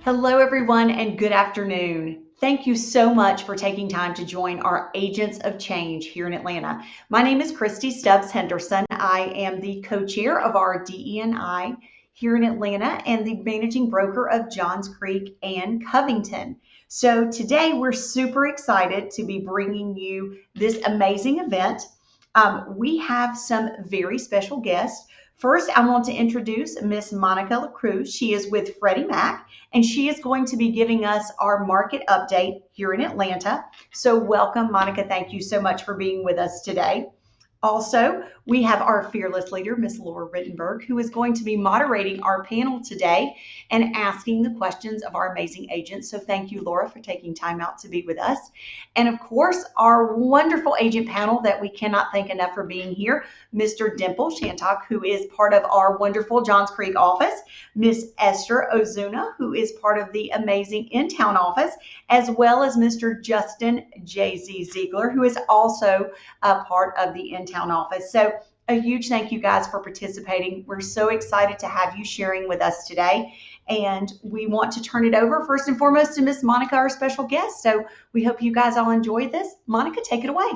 Hello, everyone, and good afternoon. Thank you so much for taking time to join our Agents of Change here in Atlanta. My name is Christy Stubbs Henderson. I am the co-chair of our DEI here in Atlanta and the managing broker of Johns Creek and Covington. So today we're super excited to be bringing you this amazing event. We have some very special guests. First, I want to introduce Miss Monica Crue. She is with Freddie Mac, and she is going to be giving us our market update here in Atlanta. So welcome, Monica. Thank you so much for being with us today. Also, we have our fearless leader, Miss Laura Rittenberg, who is going to be moderating our panel today and asking the questions of our amazing agents. So thank you, Laura, for taking time out to be with us. And of course, our wonderful agent panel that we cannot thank enough for being here, Mr. Dimple Chandhok, who is part of our wonderful Johns Creek office, Miss Esther Ozuna, who is part of the amazing in-town office, as well as Mr. Justin J.Z. Ziegler, who is also a part of the in-town office. So a huge thank you guys for participating. We're so excited to have you sharing with us today. And we want to turn it over first and foremost to Miss Monica, our special guest. So we hope you guys all enjoyed this. Monica, take it away.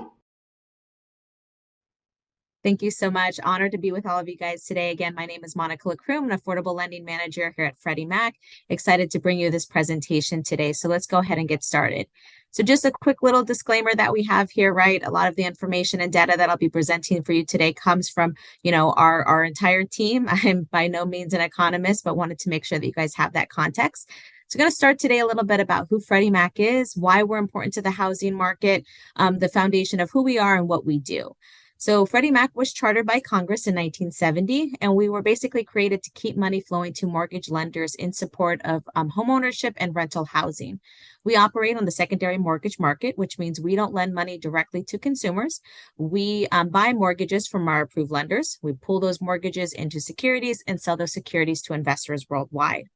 Thank you so much. Honored to be with all of you guys today. Again, my name is Monica Crue. I'm an affordable lending manager here at Freddie Mac. Excited to bring you this presentation today. So let's go ahead and get started. So just a quick little disclaimer that we have here, right? A lot of the information and data that I'll be presenting for you today comes from, our entire team. I'm by no means an economist, but wanted to make sure that you guys have that context. So I'm going to start today a little bit about who Freddie Mac is, why we're important to the housing market, the foundation of who we are and what we do. So Freddie Mac was chartered by Congress in 1970, and we were basically created to keep money flowing to mortgage lenders in support of homeownership and rental housing. We operate on the secondary mortgage market, which means we don't lend money directly to consumers. We buy mortgages from our approved lenders. We pull those mortgages into securities and sell those securities to investors worldwide.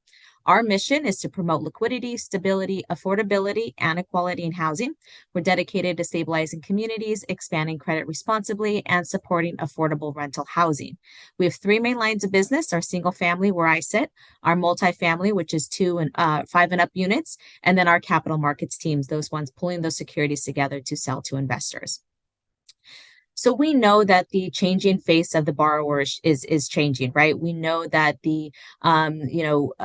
Our mission is to promote liquidity, stability, affordability, and equality in housing. We're dedicated to stabilizing communities, expanding credit responsibly, and supporting affordable rental housing. We have three main lines of business: our single family, where I sit, our multifamily, which is 2 and 5 and up units, and then our capital markets teams, those ones pulling those securities together to sell to investors. So we know that the changing face of the borrower is changing, right? We know that the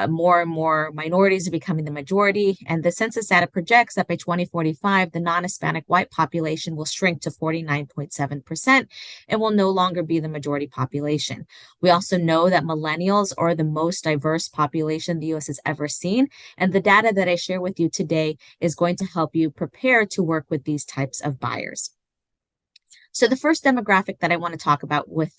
more and more minorities are becoming the majority, and the census data projects that by 2045, the non-Hispanic white population will shrink to 49.7% and will no longer be the majority population. We also know that millennials are the most diverse population the U.S. has ever seen, and the data that I share with you today is going to help you prepare to work with these types of buyers. So the first demographic that I want to talk about with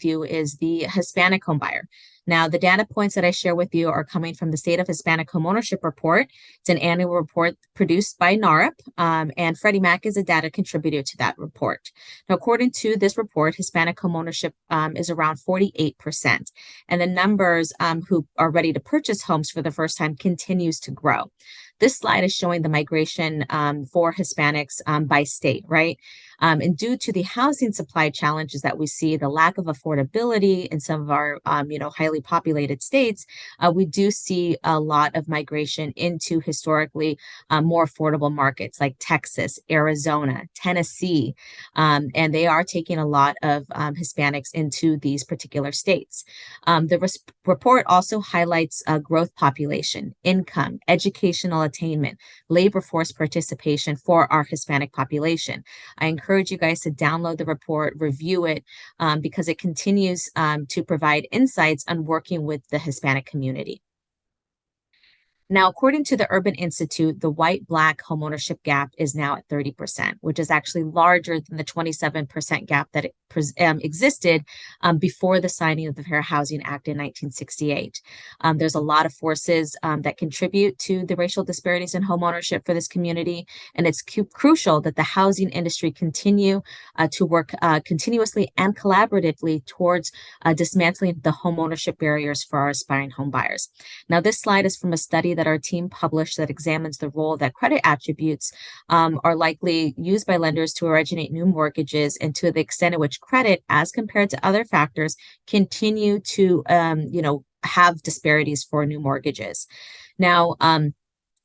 you is the Hispanic home buyer. Now, the data points that I share with you are coming from the State of Hispanic Homeownership Report. It's an annual report produced by NARUP, and Freddie Mac is a data contributor to that report. Now, according to this report, Hispanic homeownership is around 48%, and the numbers who are ready to purchase homes for the first time continues to grow. This slide is showing the migration for Hispanics by state, right? And due to the housing supply challenges that we see, the lack of affordability in some of our, highly populated states, we do see a lot of migration into historically more affordable markets like Texas, Arizona, Tennessee, and they are taking a lot of Hispanics into these particular states. The report also highlights growth population, income, educational attainment, labor force participation for our Hispanic population. I encourage you guys to download the report, review it, because it continues to provide insights on working with the Hispanic community. Now, according to the Urban Institute, the white-black homeownership gap is now at 30%, which is actually larger than the 27% gap that existed before the signing of the Fair Housing Act in 1968. There's a lot of forces that contribute to the racial disparities in homeownership for this community, and it's crucial that the housing industry continue to work continuously and collaboratively towards dismantling the homeownership barriers for our aspiring home buyers. Now, this slide is from a study that our team published that examines the role that credit attributes are likely used by lenders to originate new mortgages, and to the extent in which credit, as compared to other factors, continue to have disparities for new mortgages. Now,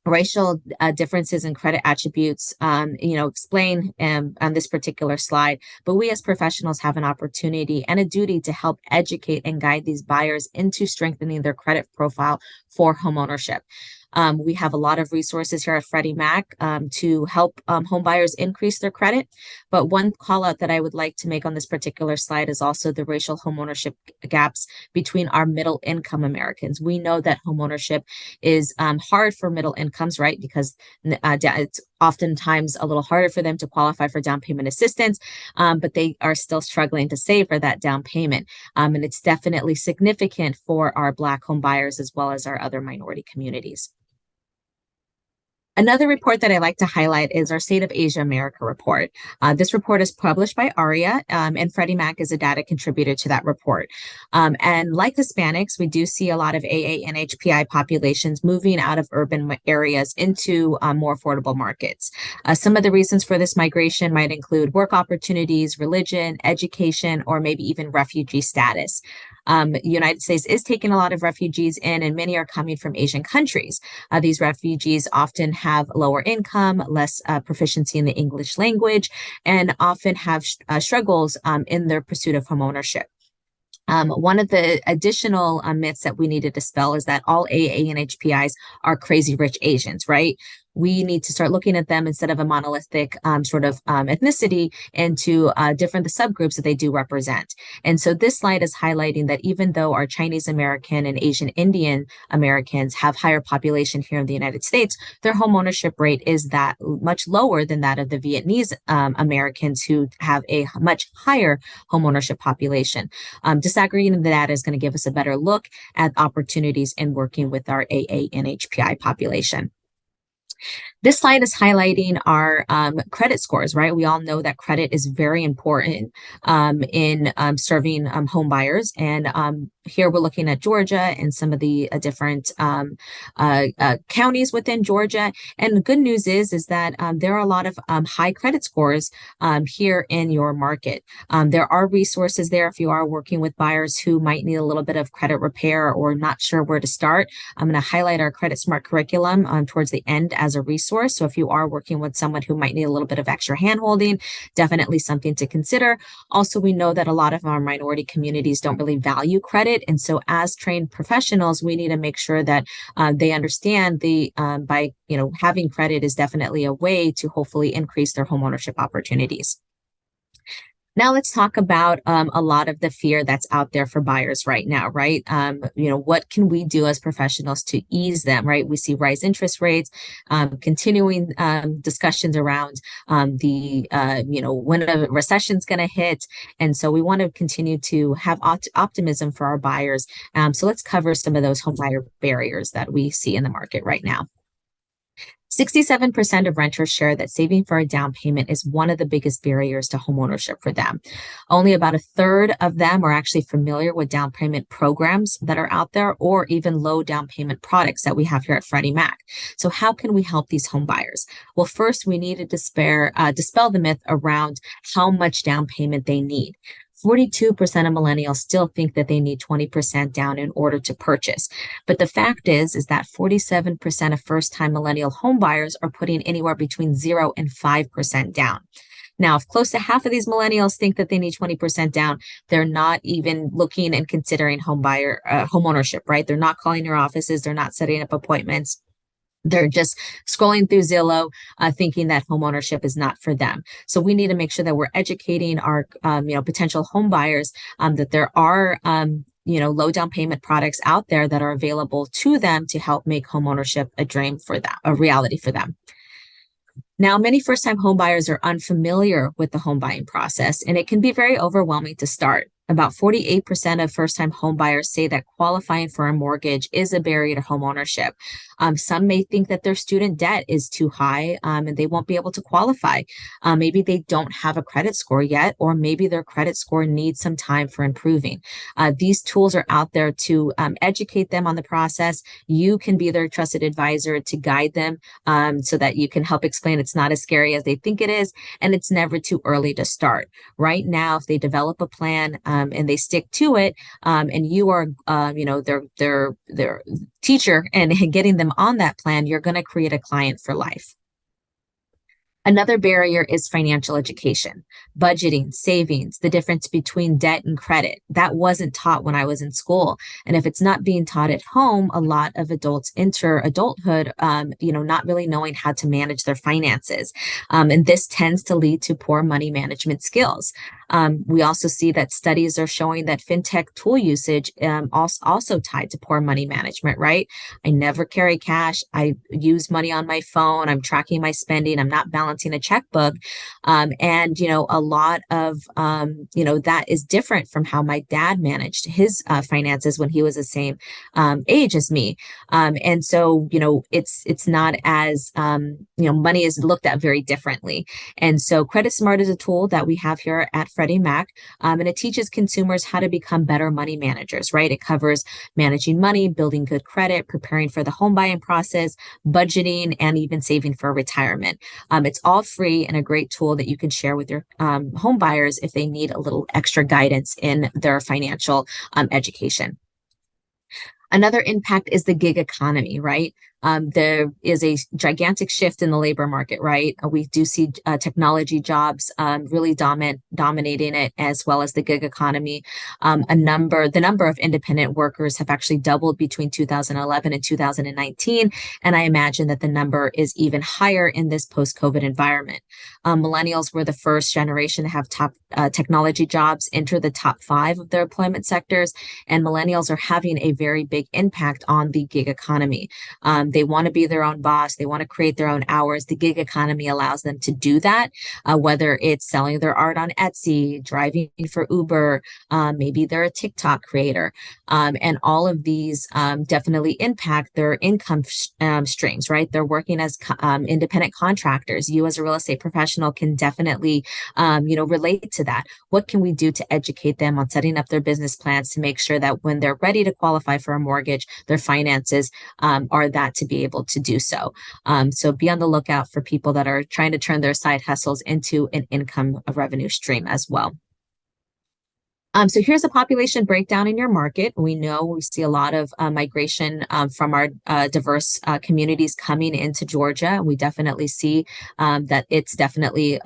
racial differences in credit attributes, explain on this particular slide, but we as professionals have an opportunity and a duty to help educate and guide these buyers into strengthening their credit profile for homeownership. We have a lot of resources here at Freddie Mac to help home buyers increase their credit. But one call out that I would like to make on this particular slide is also the racial homeownership gaps between our middle income Americans. We know that homeownership is hard for middle incomes, right? Because it's oftentimes a little harder for them to qualify for down payment assistance, but they are still struggling to save for that down payment. And it's definitely significant for our Black home buyers as well as our other minority communities. Another report that I like to highlight is our State of Asia America report. This report is published by ARIA, and Freddie Mac is a data contributor to that report. And like Hispanics, we do see a lot of AA and HPI populations moving out of urban areas into more affordable markets. Some of the reasons for this migration might include work opportunities, religion, education, or maybe even refugee status. The United States is taking a lot of refugees in, and many are coming from Asian countries. These refugees often have lower income, less proficiency in the English language, and often have struggles in their pursuit of homeownership. One of the additional myths that we need to dispel is that all AA and HPIs are crazy rich Asians, right? We need to start looking at them instead of a monolithic ethnicity into different the subgroups that they do represent. And so this slide is highlighting that even though our Chinese American and Asian Indian Americans have higher population here in the United States, their homeownership rate is that much lower than that of the Vietnamese Americans who have a much higher homeownership population. Disaggregating the data is going to give us a better look at opportunities in working with our AA and HPI population. This slide is highlighting our credit scores, right? We all know that credit is very important in serving home buyers. And here we're looking at Georgia and some of the different counties within Georgia. And the good news is that there are a lot of high credit scores here in your market. There are resources there if you are working with buyers who might need a little bit of credit repair or not sure where to start. I'm going to highlight our Credit Smart curriculum towards the end as a resource. So if you are working with someone who might need a little bit of extra handholding, definitely something to consider. Also, we know that a lot of our minority communities don't really value credit. And so as trained professionals, we need to make sure that they understand by having credit is definitely a way to hopefully increase their homeownership opportunities. Now let's talk about a lot of the fear that's out there for buyers right now, right? What can we do as professionals to ease them, right? We see rise interest rates, continuing discussions around when a recession's going to hit. And so we want to continue to have optimism for our buyers. So let's cover some of those home buyer barriers that we see in the market right now. 67% of renters share that saving for a down payment is one of the biggest barriers to homeownership for them. Only about a third of them are actually familiar with down payment programs that are out there or even low down payment products that we have here at Freddie Mac. So how can we help these home buyers? Well, first, we need to dispel the myth around how much down payment they need. 42% of millennials still think that they need 20% down in order to purchase. But the fact is that 47% of first-time millennial home buyers are putting anywhere between 0 and 5% down. Now, if close to half of these millennials think that they need 20% down, they're not even looking and considering home ownership, right? They're not calling your offices. They're not setting up appointments. They're just scrolling through Zillow, thinking that homeownership is not for them. So we need to make sure that we're educating our, potential home buyers that there are, low down payment products out there that are available to them to help make homeownership a dream for them, a reality for them. Now, many first-time home buyers are unfamiliar with the home buying process, and it can be very overwhelming to start. About 48% of first-time home buyers say that qualifying for a mortgage is a barrier to home ownership. Some may think that their student debt is too high and they won't be able to qualify. Maybe they don't have a credit score yet, or maybe their credit score needs some time for improving. These tools are out there to educate them on the process. You can be their trusted advisor to guide them so that you can help explain it's not as scary as they think it is, and it's never too early to start. Right now, if they develop a plan, and they stick to it, and you are, their teacher and getting them on that plan, you're going to create a client for life. Another barrier is financial education, budgeting, savings, the difference between debt and credit. That wasn't taught when I was in school. And if it's not being taught at home, a lot of adults enter adulthood, not really knowing how to manage their finances. And this tends to lead to poor money management skills. We also see that studies are showing that fintech tool usage also tied to poor money management, right? I never carry cash. I use money on my phone. I'm tracking my spending. I'm not balancing a checkbook. A lot of, that is different from how my dad managed his finances when he was the same age as me. It's not as, money is looked at very differently. And so Credit Smart is a tool that we have here at Freddie Mac, and it teaches consumers how to become better money managers, right? It covers managing money, building good credit, preparing for the home buying process, budgeting, and even saving for retirement. It's all free and a great tool that you can share with your home buyers if they need a little extra guidance in their financial education. Another impact is the gig economy, right? There is a gigantic shift in the labor market, right? We do see technology jobs really dominating it, as well as the gig economy. The number of independent workers have actually doubled between 2011 and 2019, and I imagine that the number is even higher in this post-COVID environment. Millennials were the first generation to have top technology jobs enter the top 5 of their employment sectors, and millennials are having a very big impact on the gig economy. They want to be their own boss. They want to create their own hours. The gig economy allows them to do that, whether it's selling their art on Etsy, driving for Uber, maybe they're a TikTok creator. And all of these definitely impact their income streams, right? They're working as independent contractors. You as a real estate professional can definitely, relate to that. What can we do to educate them on setting up their business plans to make sure that when they're ready to qualify for a mortgage, their finances are that to be able to do so. So be on the lookout for people that are trying to turn their side hustles into an income revenue stream as well. So here's a population breakdown in your market. We see a lot of migration from our diverse communities coming into Georgia. We definitely see that it's definitely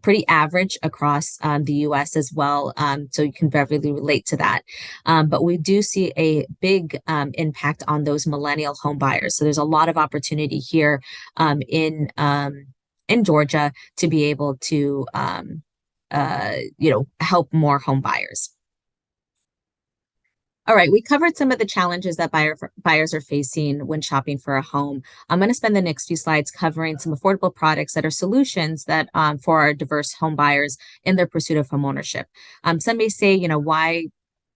pretty average across the U.S. as well. So you can really relate to that. But we do see a big impact on those millennial home buyers. So there's a lot of opportunity here in Georgia to be able to help more home buyers. All right, we covered some of the challenges that buyers are facing when shopping for a home. I'm going to spend the next few slides covering some affordable products that are solutions that for our diverse home buyers in their pursuit of home ownership. Some may say, why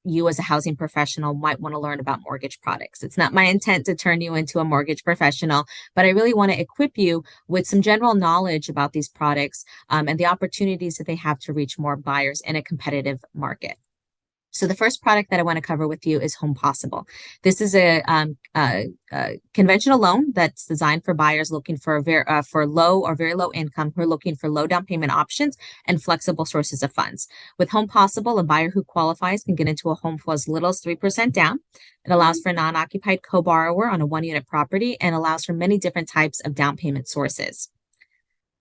you as a housing professional might want to learn about mortgage products. It's not my intent to turn you into a mortgage professional, but I really want to equip you with some general knowledge about these products and the opportunities that they have to reach more buyers in a competitive market. So the first product that I want to cover with you is Home Possible. This is a conventional loan that's designed for buyers looking for low or very low income who are looking for low down payment options and flexible sources of funds. With Home Possible, a buyer who qualifies can get into a home for as little as 3% down. It allows for a non-occupied co-borrower on a one-unit property and allows for many different types of down payment sources.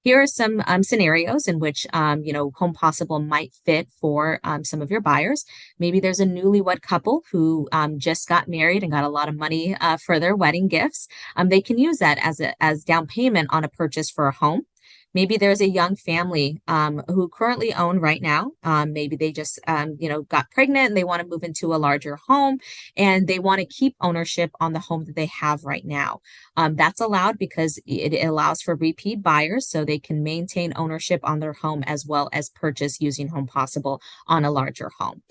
Here are some scenarios in which, Home Possible might fit for some of your buyers. Maybe there's a newlywed couple who just got married and got a lot of money for their wedding gifts. They can use that as down payment on a purchase for a home. Maybe there's a young family who currently own right now. Maybe they just, got pregnant and they want to move into a larger home and they want to keep ownership on the home that they have right now. That's allowed because it allows for repeat buyers so they can maintain ownership on their home as well as purchase using Home Possible on a larger home.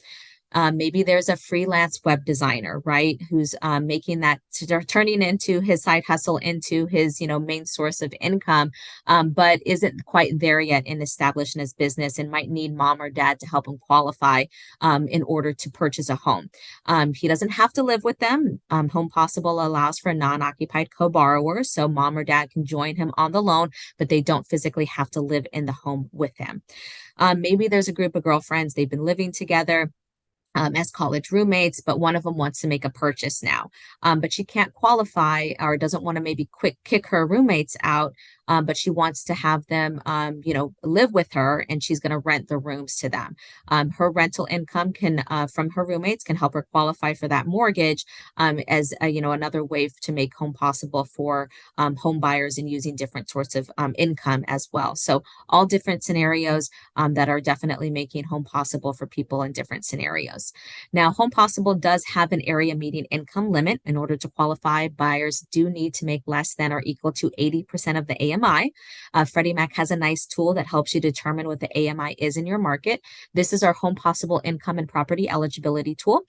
Maybe there's a freelance web designer, right, who's making that, turning into his side hustle into his, main source of income, but isn't quite there yet in establishing his business and might need mom or dad to help him qualify in order to purchase a home. He doesn't have to live with them. Home Possible allows for a non-occupied co-borrower, so mom or dad can join him on the loan, but they don't physically have to live in the home with him. Maybe there's a group of girlfriends, they've been living together. as college roommates, but one of them wants to make a purchase now. But she can't qualify or doesn't want to maybe quick kick her roommates out, but she wants to have them, live with her, and she's going to rent the rooms to them. Her rental income can from her roommates can help her qualify for that mortgage, as another way to make home possible for home buyers and using different sorts of income as well. So all different scenarios that are definitely making home possible for people in different scenarios. Now, Home Possible does have an area median income limit. In order to qualify, buyers do need to make less than or equal to 80% of the AMI. Freddie Mac has a nice tool that helps you determine what the AMI is in your market. This is our Home Possible income and property eligibility tool.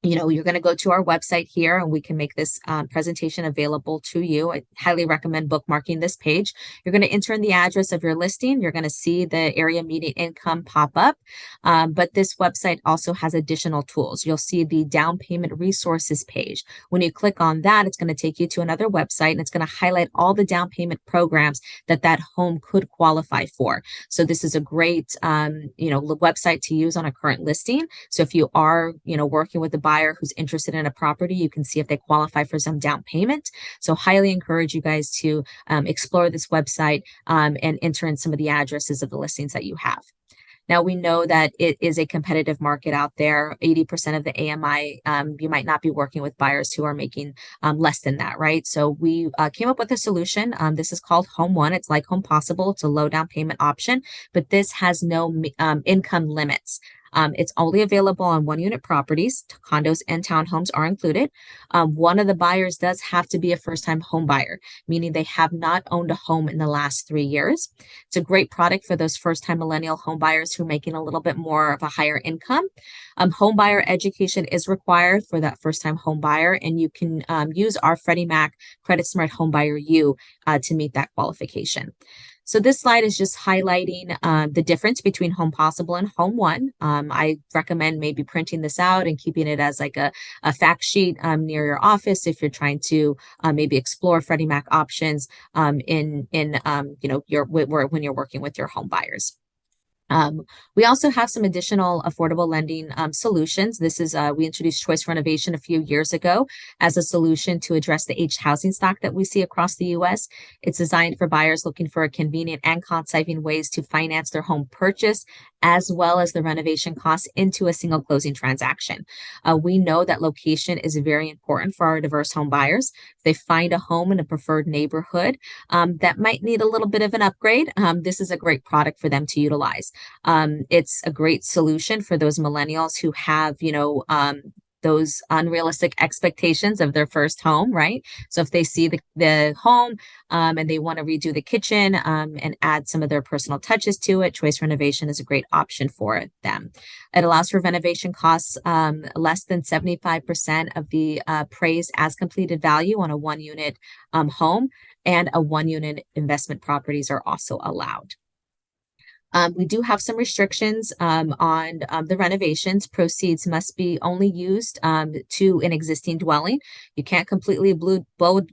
You're going to go to our website here and we can make this presentation available to you. I highly recommend bookmarking this page. You're going to enter in the address of your listing. You're going to see the area median income pop up. But this website also has additional tools. You'll see the down payment resources page. When you click on that, it's going to take you to another website and it's going to highlight all the down payment programs that home could qualify for. So this is a great, website to use on a current listing. So if you are, working with the buyer who's interested in a property, you can see if they qualify for some down payment. So highly encourage you guys to explore this website and enter in some of the addresses of the listings that you have. Now, we know that it is a competitive market out there. 80% of the AMI, you might not be working with buyers who are making less than that, right? So we came up with a solution. This is called Home One. It's like Home Possible. It's a low down payment option, but this has no income limits. It's only available on one unit properties. Condos and townhomes are included. One of the buyers does have to be a first-time home buyer, meaning they have not owned a home in the last 3 years. It's a great product for those first-time millennial home buyers who are making a little bit more of a higher income. Home buyer education is required for that first-time home buyer, and you can use our Freddie Mac Credit Smart Home Buyer U to meet that qualification. So this slide is just highlighting the difference between Home Possible and Home One. I recommend maybe printing this out and keeping it as like a fact sheet near your office if you're trying to maybe explore Freddie Mac options when you're working with your home buyers. We also have some additional affordable lending solutions. This is, we introduced Choice Renovation a few years ago as a solution to address the aged housing stock that we see across the U.S. It's designed for buyers looking for a convenient and cost-saving ways to finance their home purchase, as well as the renovation costs into a single closing transaction. We know that location is very important for our diverse home buyers. If they find a home in a preferred neighborhood that might need a little bit of an upgrade, this is a great product for them to utilize. It's a great solution for those millennials who have, those unrealistic expectations of their first home, right? So if they see the home and they want to redo the kitchen and add some of their personal touches to it, Choice Renovation is a great option for them. It allows for renovation costs less than 75% of the appraised as completed value on a one-unit home, and a one-unit investment properties are also allowed. We do have some restrictions on the renovations. Proceeds must be only used to an existing dwelling. You can't completely bulldoze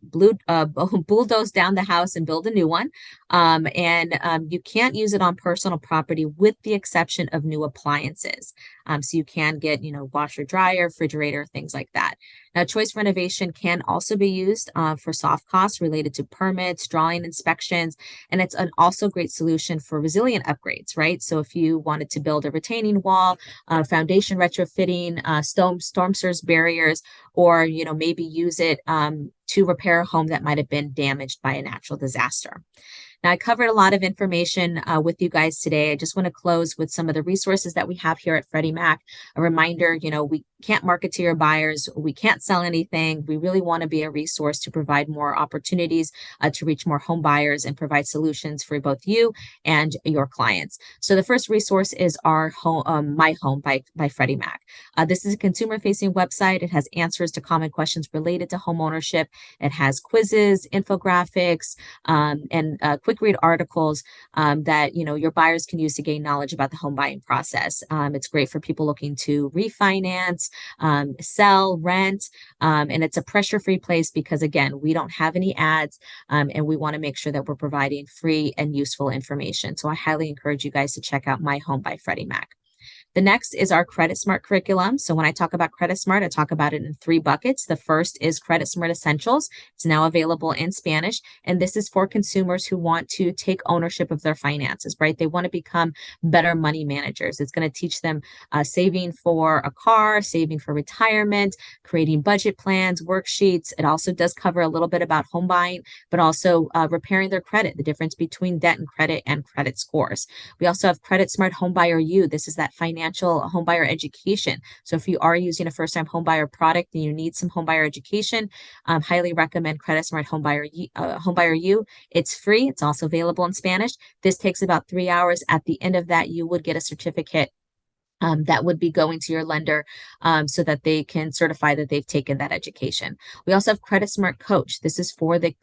down the house and build a new one. You can't use it on personal property with the exception of new appliances. So you can get, washer, dryer, refrigerator, things like that. Now, Choice Renovation can also be used for soft costs related to permits, drawing inspections, and it's an also great solution for resilient upgrades, right? So if you wanted to build a retaining wall, foundation retrofitting, storm surge barriers, or, maybe use it to repair a home that might have been damaged by a natural disaster. Now, I covered a lot of information with you guys today. I just want to close with some of the resources that we have here at Freddie Mac. A reminder, we can't market to your buyers. We can't sell anything. We really want to be a resource to provide more opportunities to reach more home buyers and provide solutions for both you and your clients. So the first resource is our home, My Home by Freddie Mac. This is a consumer-facing website. It has answers to common questions related to home ownership. It has quizzes, infographics, and quick read articles that your buyers can use to gain knowledge about the home buying process. It's great for people looking to refinance, sell, rent, and it's a pressure-free place because, again, we don't have any ads, and we want to make sure that we're providing free and useful information. So I highly encourage you guys to check out My Home by Freddie Mac. The next is our Credit Smart curriculum. So when I talk about Credit Smart, I talk about it in three buckets. The first is Credit Smart Essentials. It's now available in Spanish, and this is for consumers who want to take ownership of their finances, right? They want to become better money managers. It's going to teach them saving for a car, saving for retirement, creating budget plans, worksheets. It also does cover a little bit about home buying, but also repairing their credit, the difference between debt and credit scores. We also have Credit Smart Homebuyer U. This is that financial homebuyer education. So if you are using a first-time homebuyer product and you need some homebuyer education, highly recommend Credit Smart Homebuyer U. It's free. It's also available in Spanish. This takes about 3 hours. At the end of that, you would get a certificate that would be going to your lender so that they can certify that they've taken that education. We also have Credit Smart Coach. This is for the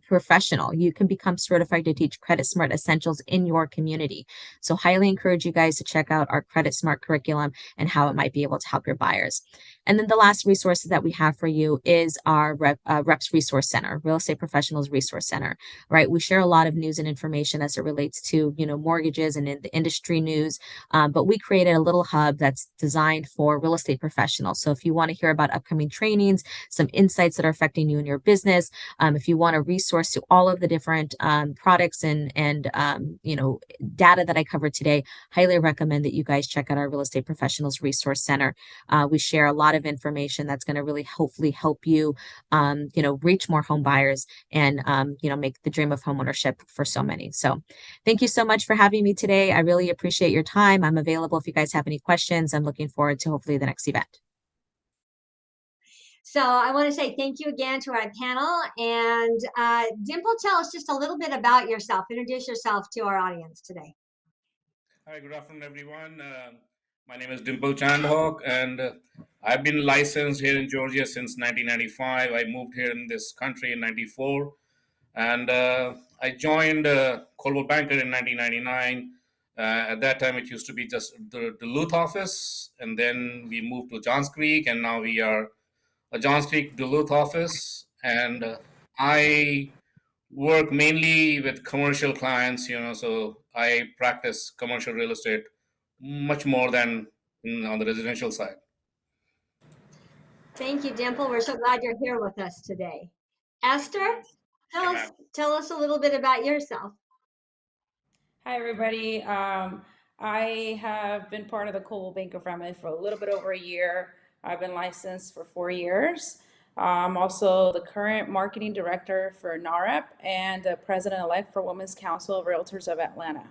professional. You can become certified to teach Credit Smart Essentials in your community. So highly encourage you guys to check out our Credit Smart curriculum and how it might be able to help your buyers. And then the last resource that we have for you is our Reps Resource Center, Real Estate Professionals Resource Center, right? We share a lot of news and information as it relates to, mortgages and in the industry news, but we created a little hub that's designed for real estate professionals. So if you want to hear about upcoming trainings, some insights that are affecting you in your business, if you want a resource to all of the different products and data that I covered today, highly recommend that you guys check out our Real Estate Professionals Resource Center. We share a lot of information that's going to really hopefully help you, reach more home buyers and, make the dream of homeownership for so many. So thank you so much for having me today. I really appreciate your time. I'm available if you guys have any questions. I'm looking forward to hopefully the next event. So I want to say thank you again to our panel. And Dimple, tell us just a little bit about yourself. Introduce yourself to our audience today. Hi, good afternoon, everyone. My name is Dimple Chandhok, and I've been licensed here in Georgia since 1995. I moved here in this country in 94, and I joined Coldwell Banker in 1999. At that time, it used to be just the Duluth office, and then we moved to Johns Creek, and now we are a Johns Creek Duluth office. And I work mainly with commercial clients, so I practice commercial real estate much more than on the residential side. Thank you, Dimple. We're so glad you're here with us today. Esther, tell us a little bit about yourself. Hi, everybody. I have been part of the Coldwell Banker family for a little bit over a year. I've been licensed for 4 years. I'm also the current marketing director for NAREP and the president-elect for Women's Council of Realtors of Atlanta.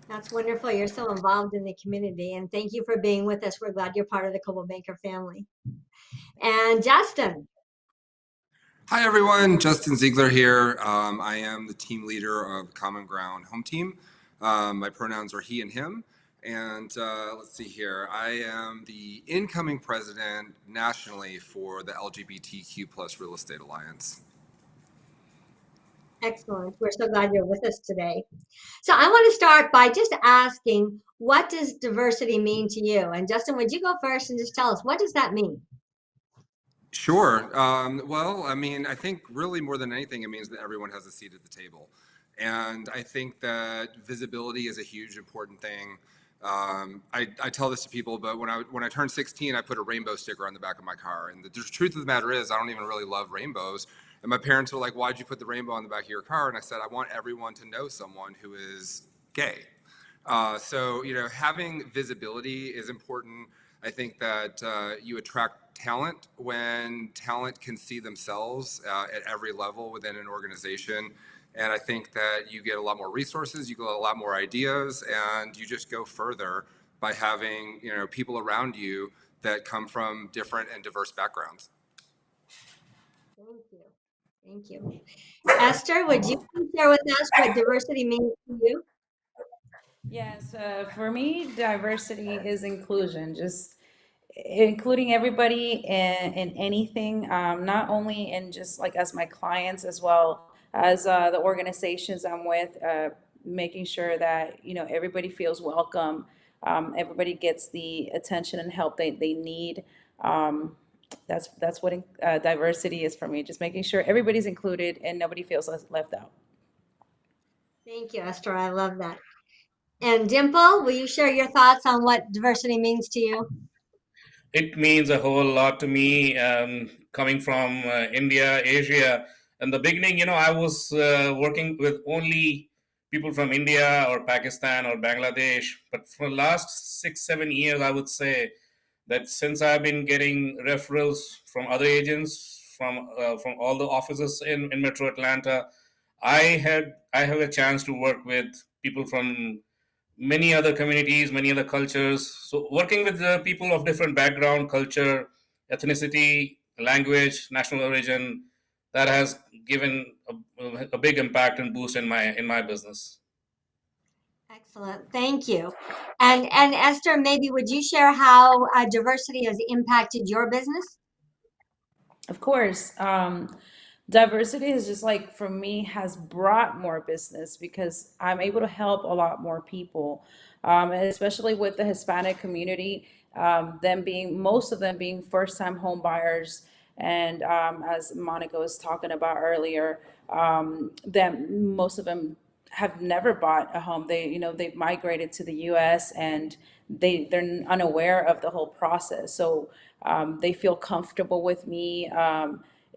That's wonderful. You're so involved in the community, and thank you for being with us. We're glad you're part of the Coldwell Banker family. And Justin. Hi, everyone. Justin Ziegler here. I am the team leader of Common Ground Home Team. My pronouns are he and him. And let's see here. I am the incoming president nationally for the LGBTQ plus Real Estate Alliance. Excellent. We're so glad you're with us today. So I want to start by just asking, what does diversity mean to you? And Justin, would you go first and just tell us, what does that mean? Sure. Well, I mean, I think really more than anything, it means that everyone has a seat at the table. And I think that visibility is a huge important thing. I tell this to people, but when I turned 16, I put a rainbow sticker on the back of my car. And the truth of the matter is, I don't even really love rainbows. And my parents were like, "Why'd you put the rainbow on the back of your car?" And I said, "I want everyone to know someone who is gay." So, having visibility is important. I think that you attract talent when talent can see themselves at every level within an organization. And I think that you get a lot more resources, you get a lot more ideas, and you just go further by having, people around you that come from different and diverse backgrounds. Thank you. Thank you. Esther, would you share with us what diversity means to you? Yes, for me, diversity is inclusion, just including everybody in anything, not only in just like as my clients as well as the organizations I'm with, making sure that, everybody feels welcome, everybody gets the attention and help they need. That's what diversity is for me, just making sure everybody's included and nobody feels left out. Thank you, Esther. I love that. And Dimple, will you share your thoughts on what diversity means to you? It means a whole lot to me. Coming from India, Asia. In the beginning, I was working with only people from India or Pakistan or Bangladesh. But for the last 6, 7 years, I would say that since I've been getting referrals from other agents from all the offices in Metro Atlanta, I have a chance to work with people from many other communities, many other cultures. So working with the people of different background, culture, ethnicity, language, national origin, that has given a big impact and boost in my business. Excellent, thank you. And Esther, maybe would you share how diversity has impacted your business? Of course. Diversity is just like for me has brought more business because I'm able to help a lot more people, and especially with the Hispanic community, them being most of them being first-time home buyers, and as Monica was talking about earlier, that most of them have never bought a home. They've migrated to the U.S. and they're unaware of the whole process. So they feel comfortable with me.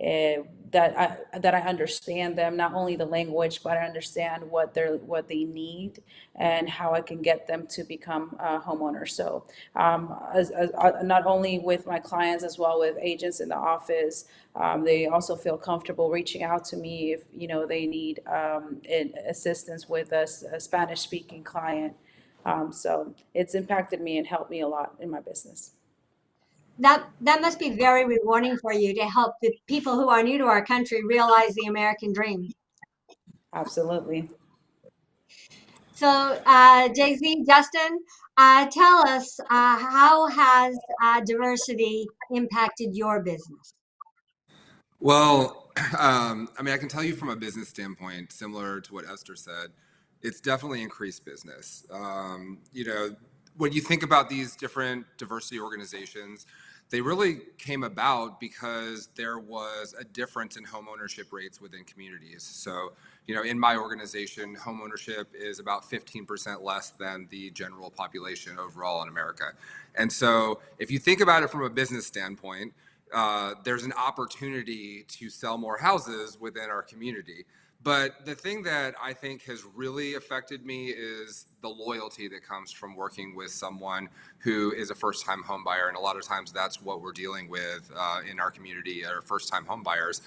eh, that I understand them, not only the language, but I understand what they need and how I can get them to become homeowners. So not only with my clients as well with agents in the office, they also feel comfortable reaching out to me if they need assistance with a Spanish speaking client. So it's impacted me and helped me a lot in my business. That must be very rewarding for you to help the people who are new to our country realize the American dream. Absolutely. So, Jay-Z, Justin, tell us how has diversity impacted your business? Well, I mean, I can tell you from a business standpoint, similar to what Esther said, it's definitely increased business. When you think about these different diversity organizations, they really came about because there was a difference in home ownership rates within communities. So, in my organization, home ownership is about 15% less than the general population overall in America. And so, if you think about it from a business standpoint, there's an opportunity to sell more houses within our community. But the thing that I think has really affected me is the loyalty that comes from working with someone who is a first-time home buyer. And a lot of times that's what we're dealing with in our community, our first-time home buyers.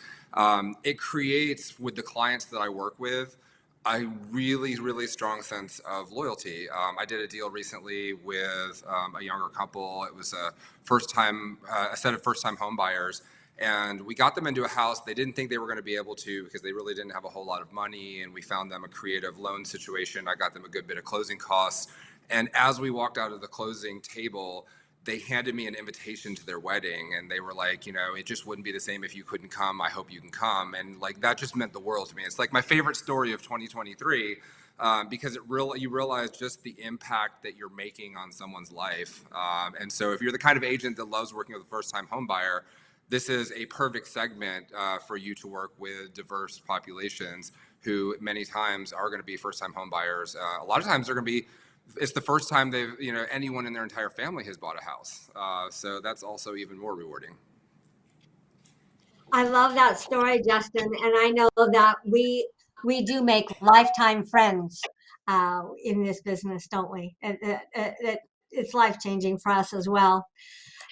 It creates, with the clients that I work with, a really, really strong sense of loyalty. I did a deal recently with a younger couple. It was a set of first-time home buyers, and we got them into a house. They didn't think they were going to be able to because they really didn't have a whole lot of money, and we found them a creative loan situation. I got them a good bit of closing costs, and as we walked out of the closing table, they handed me an invitation to their wedding, and they were like, it just wouldn't be the same if you couldn't come. I hope you can come. And like, that just meant the world to me. It's like my favorite story of 2023, because you realize just the impact that you're making on someone's life. And so if you're the kind of agent that loves working with a first-time home buyer, this is a perfect segment for you to work with diverse populations who many times are going to be first-time home buyers. A lot of times they're going to be it's the first time anyone in their entire family has bought a house. So that's also even more rewarding. I love that story, Justin, and I know that we do make lifetime friends in this business, don't we? It's life-changing for us as well.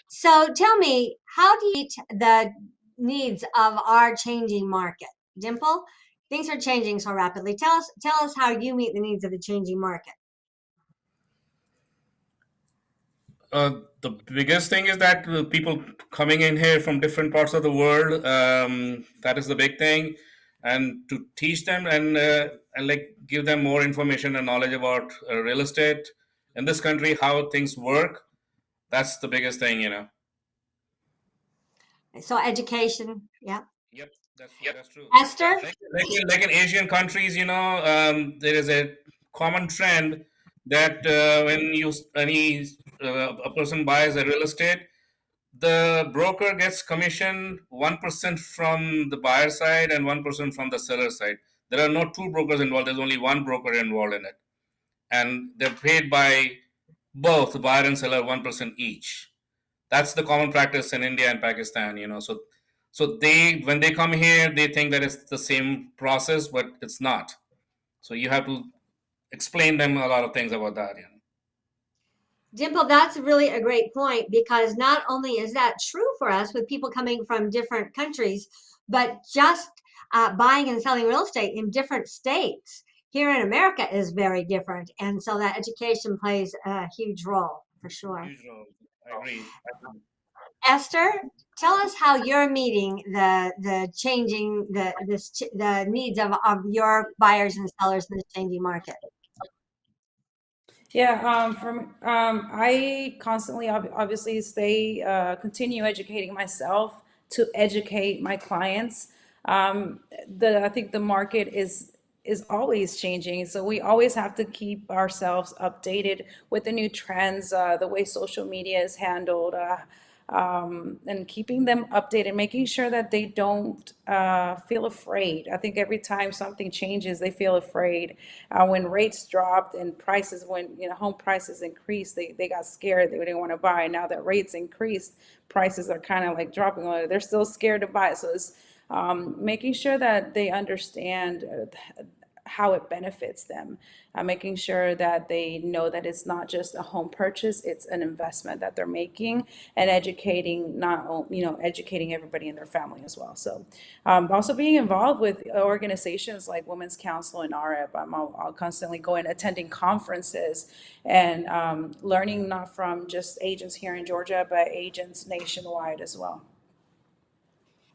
So tell me, how do you meet the needs of our changing market? Dimple, things are changing so rapidly. Tell us how you meet the needs of the changing market. The biggest thing is that people coming in here from different parts of the world, that is the big thing. And to teach them and like give them more information and knowledge about real estate in this country, how things work. That's the biggest thing. So education, yeah. Yep, that's true. Esther? Like in Asian countries, there is a common trend that a person buys a real estate, the broker gets commission 1% from the buyer side and 1% from the seller side. There are no two brokers involved. There's only one broker involved in it. and they're paid by both the buyer and seller 1% each. That's the common practice in India and Pakistan. So they, when they come here, they think that it's the same process, but it's not. So you have to explain them a lot of things about that. Dimple, that's really a great point, because not only is that true for us with people coming from different countries, but just buying and selling real estate in different states here in America is very different. And so that education plays a huge role for sure. Huge role. I agree. Esther, tell us how you're meeting the changing the needs of your buyers and sellers in the changing market. Yeah, I constantly obviously stay continue educating myself to educate my clients. I think the market is always changing, so we always have to keep ourselves updated with the new trends, the way social media is handled, and keeping them updated, making sure that they don't feel afraid. I think every time something changes, they feel afraid. When rates dropped and prices, when home prices increased, they got scared. They didn't want to buy. Now that rates increased, prices are kind of like dropping. They're still scared to buy. So it's making sure that they understand how it benefits them, making sure that they know that it's not just a home purchase, it's an investment that they're making, and educating, educating everybody in their family as well. So also being involved with organizations like Women's Council and RF. I'll constantly going, attending conferences, and learning not from just agents here in Georgia, but agents nationwide as well.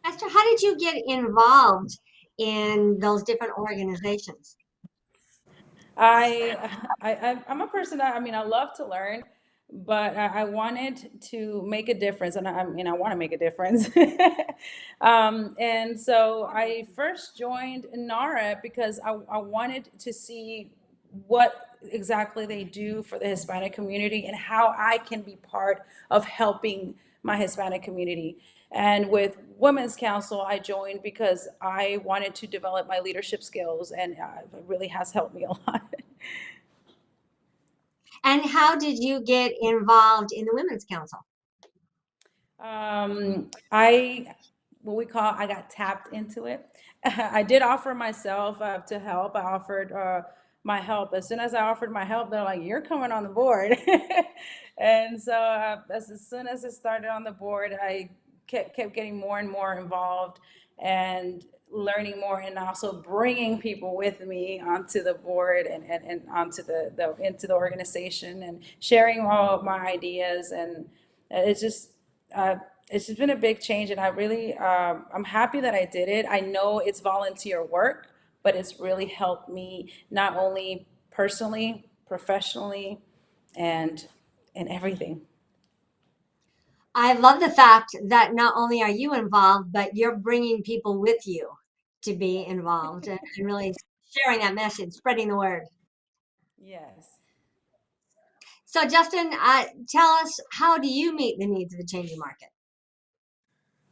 Esther, how did you get involved in those different organizations? I'm a person that, I love to learn, but I wanted to make a difference, and I want to make a difference. And so I first joined NARA because I wanted to see what exactly they do for the Hispanic community and how I can be part of helping my Hispanic community. And with Women's Council, I joined because I wanted to develop my leadership skills, and it really has helped me a lot. And how did you get involved in the Women's Council? I what we call I got tapped into it. I did offer myself to help. I offered my help. As soon as I offered my help, they're like, "You're coming on the board." And so as soon as it started on the board, I kept getting more and more involved and learning more, and also bringing people with me onto the board, and onto the into the organization, and sharing all of my ideas. And it's just uh, it's just been a big change, and I really I'm happy that I did it. I know it's volunteer work, but it's really helped me not only personally, professionally, and everything. I love the fact that not only are you involved, but you're bringing people with you to be involved, and really sharing that message, spreading the word. Yes. So, Justin, tell us, how do you meet the needs of the changing market?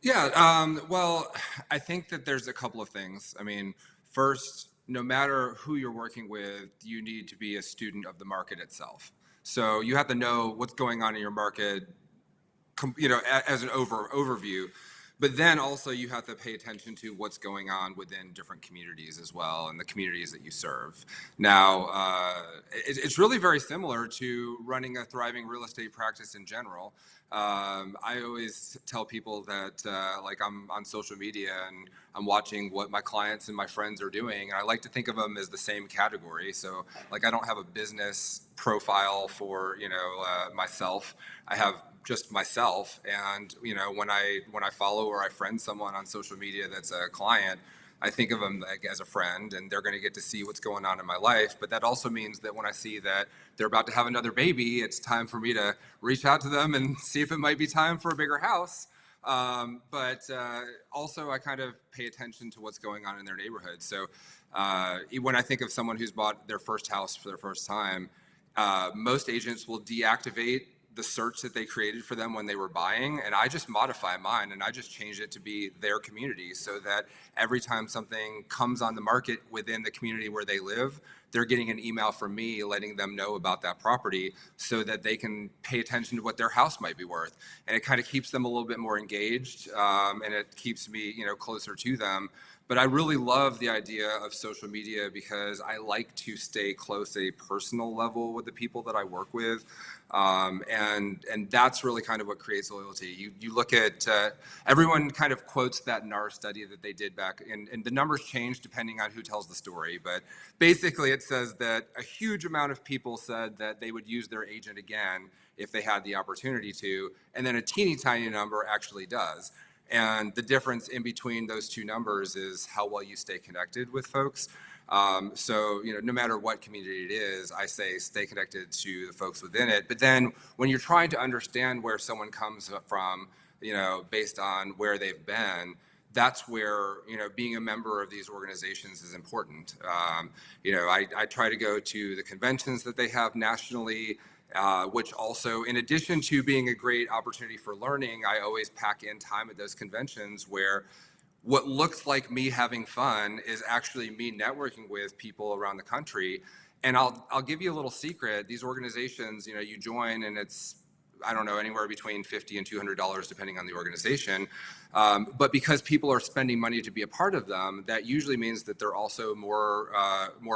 Yeah, well, I think that there's a couple of things. I mean, first, no matter who you're working with, you need to be a student of the market itself. So you have to know what's going on in your market, as an overview. But then also you have to pay attention to what's going on within different communities as well, and the communities that you serve. Now, it's really very similar to running a thriving real estate practice in general. I always tell people that like I'm on social media and I'm watching what my clients and my friends are doing, and I like to think of them as the same category. So like I don't have a business profile for myself. I have just myself, and when I follow or I friend someone on social media that's a client, I think of them like as a friend, and they're going to get to see what's going on in my life. But that also means that when I see that they're about to have another baby, it's time for me to reach out to them and see if it might be time for a bigger house. But also I kind of pay attention to what's going on in their neighborhood. So when I think of someone who's bought their first house for their first time, most agents will deactivate the search that they created for them when they were buying, and I just modify mine and I just change it to be their community, so that every time something comes on the market within the community where they live, they're getting an email from me letting them know about that property so that they can pay attention to what their house might be worth. And it kind of keeps them a little bit more engaged, and it keeps me, closer to them. But I really love the idea of social media because I like to stay close at a personal level with the people that I work with. And that's really kind of what creates loyalty. You look at, everyone kind of quotes that NAR study that they did back, and the numbers change depending on who tells the story. But basically it says that a huge amount of people said that they would use their agent again if they had the opportunity to, and then a teeny tiny number actually does. And the difference in between those two numbers is how well you stay connected with folks. So, no matter what community it is, I say stay connected to the folks within it. But then when you're trying to understand where someone comes from, based on where they've been, that's where, being a member of these organizations is important. I try to go to the conventions that they have nationally, which also, in addition to being a great opportunity for learning, I always pack in time at those conventions where what looks like me having fun is actually me networking with people around the country. And I'll give you a little secret. These organizations, you join and it's, I don't know, anywhere between $50 and $200 depending on the organization. But because people are spending money to be a part of them, that usually means that they're also more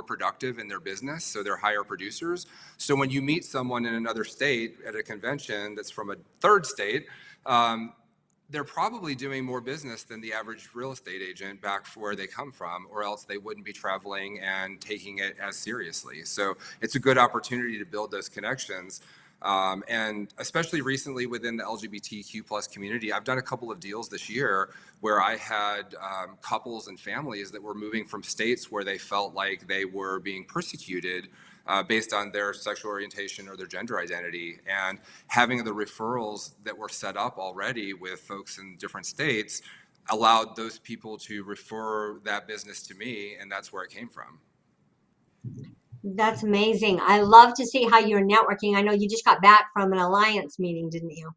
productive in their business. So they're higher producers. So when you meet someone in another state at a convention that's from a third state, they're probably doing more business than the average real estate agent back where they come from, or else they wouldn't be traveling and taking it as seriously. So it's a good opportunity to build those connections. And especially recently within the LGBTQ plus community, I've done a couple of deals this year where I had couples and families that were moving from states where they felt like they were being persecuted based on their sexual orientation or their gender identity. And having the referrals that were set up already with folks in different states allowed those people to refer that business to me, and that's where it came from. That's amazing. I love to see how you're networking. I know you just got back from an alliance meeting, didn't you?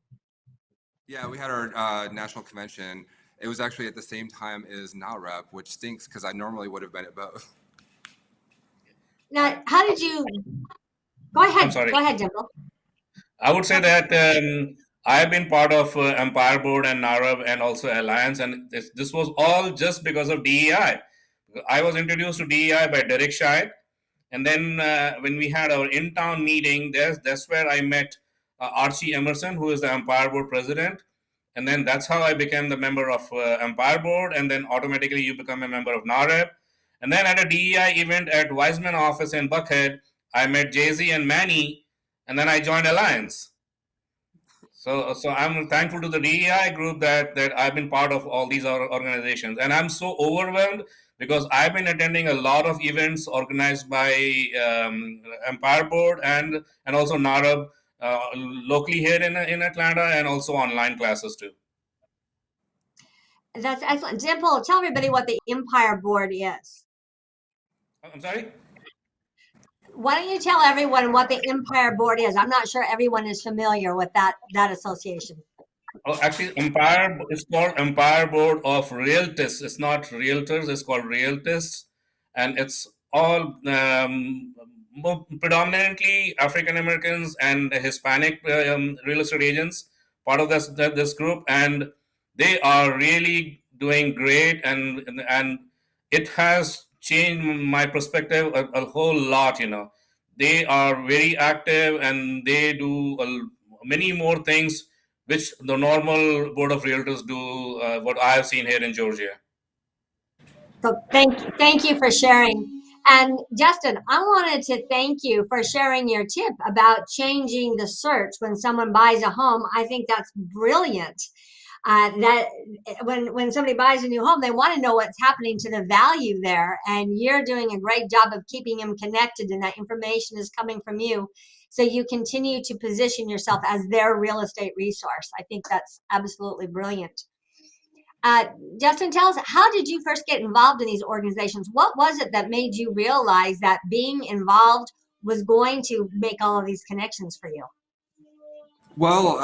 Yeah, we had our national convention. It was actually at the same time as NAREP, which stinks because I normally would have been at both. Now, how did you go I'm ahead? sorry. Go ahead, Dimple. I would say that I have been part of Empire Board and NARAB and also Alliance, and this was all just because of DEI. I was introduced to DEI by Derek Scheid, and then when we had our in-town meeting, that's where I met Archie Emerson, who is the Empire Board president, and then that's how I became the member of Empire Board, and then automatically you become a member of NAREB. And then at a DEI event at Wiseman office in Buckhead, I met Jay-Z and Manny, and then I joined Alliance. So I'm thankful to the DEI group that I've been part of all these organizations, and I'm so overwhelmed because I've been attending a lot of events organized by Empire Board and also NARAB locally here in Atlanta, and also online classes too. That's excellent. Dimple, tell everybody what the Empire Board is. I'm sorry? Why don't you tell everyone what the Empire Board is? I'm not sure everyone is familiar with that association. Oh, actually, Empire is called Empire Board of Realtists. It's not Realtors. It's called Realtists, and it's all predominantly African Americans and Hispanic real estate agents. Part of this group, and they are really doing great, and it has changed my perspective a whole lot. They are very active, and they do many more things which the normal board of realtors do, what I have seen here in Georgia. So thank you for sharing. And Justin, I wanted to thank you for sharing your tip about changing the search when someone buys a home. I think that's brilliant. That when somebody buys a new home, they want to know what's happening to the value there, and you're doing a great job of keeping them connected, and that information is coming from you. So you continue to position yourself as their real estate resource. I think that's absolutely brilliant. Justin, tell us, how did you first get involved in these organizations? What was it that made you realize that being involved was going to make all of these connections for you? Well,